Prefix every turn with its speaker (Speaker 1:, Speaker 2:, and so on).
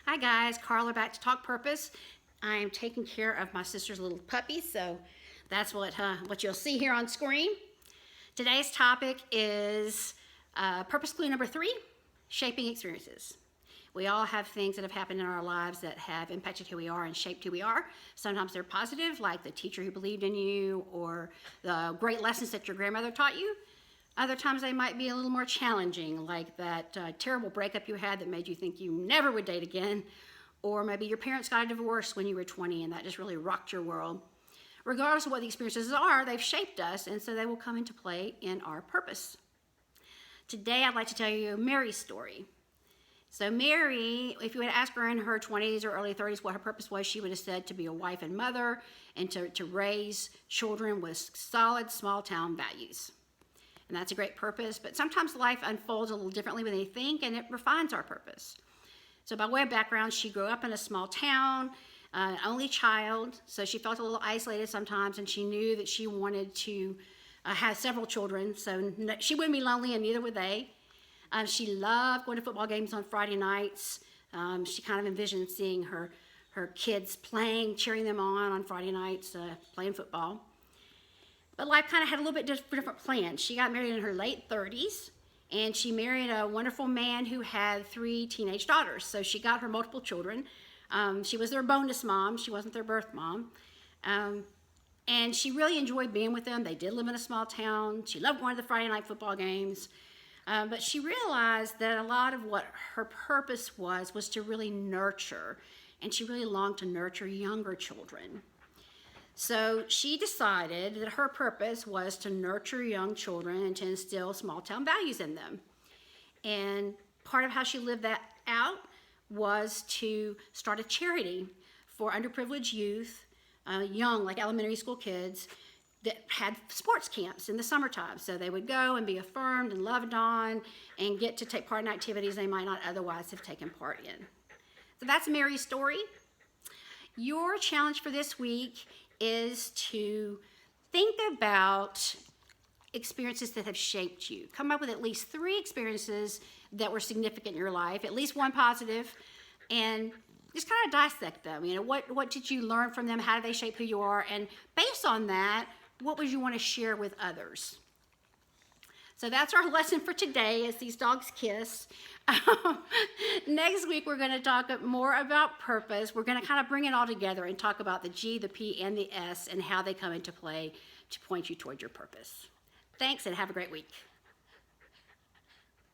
Speaker 1: Hi guys, Carla back to Talk Purpose. I am taking care of my sister's little puppy, so that's what you'll see here on screen. Today's topic is purpose clue number 3, shaping experiences. We all have things that have happened in our lives that have impacted who we are and shaped who we are. Sometimes they're positive, like the teacher who believed in you or the great lessons that your grandmother taught you. Other times they might be a little more challenging, like that terrible breakup you had that made you think you never would date again, or maybe your parents got a divorce when you were 20 and that just really rocked your world. Regardless of what the experiences are, they've shaped us, and so they will come into play in our purpose. Today I'd like to tell you Mary's story. So Mary, if you had asked her in her 20s or early 30s what her purpose was, she would have said to be a wife and mother and to raise children with solid small town values. And that's a great purpose, but sometimes life unfolds a little differently than they think, and it refines our purpose. So by way of background, she grew up in a small town, only child, so she felt a little isolated sometimes, and she knew that she wanted to have several children, so she wouldn't be lonely, and neither would they. She loved going to football games on Friday nights. She kind of envisioned seeing her kids playing, cheering them on Friday nights, playing football. But life kind of had a little bit different plans. She got married in her late 30s, and she married a wonderful man who had 3 teenage daughters. So she got her multiple children. She was their bonus mom. She wasn't their birth mom. And she really enjoyed being with them. They did live in a small town. She loved going to the Friday night football games. But she realized that a lot of what her purpose was to really nurture. And she really longed to nurture younger children. So she decided that her purpose was to nurture young children and to instill small town values in them. And part of how she lived that out was to start a charity for underprivileged youth, young, like elementary school kids, that had sports camps in the summertime. So they would go and be affirmed and loved on and get to take part in activities they might not otherwise have taken part in. So that's Mary's story. Your challenge for this week is to think about experiences that have shaped you. Come up with at least 3 experiences that were significant in your life, at least one positive, and just kind of dissect them. You know, what did you learn from them? How do they shape who you are? And based on that, what would you want to share with others? So that's our lesson for today as these dogs kiss. Next week, we're going to talk more about purpose. We're going to kind of bring it all together and talk about the G, the P, and the S and how they come into play to point you toward your purpose. Thanks, and have a great week.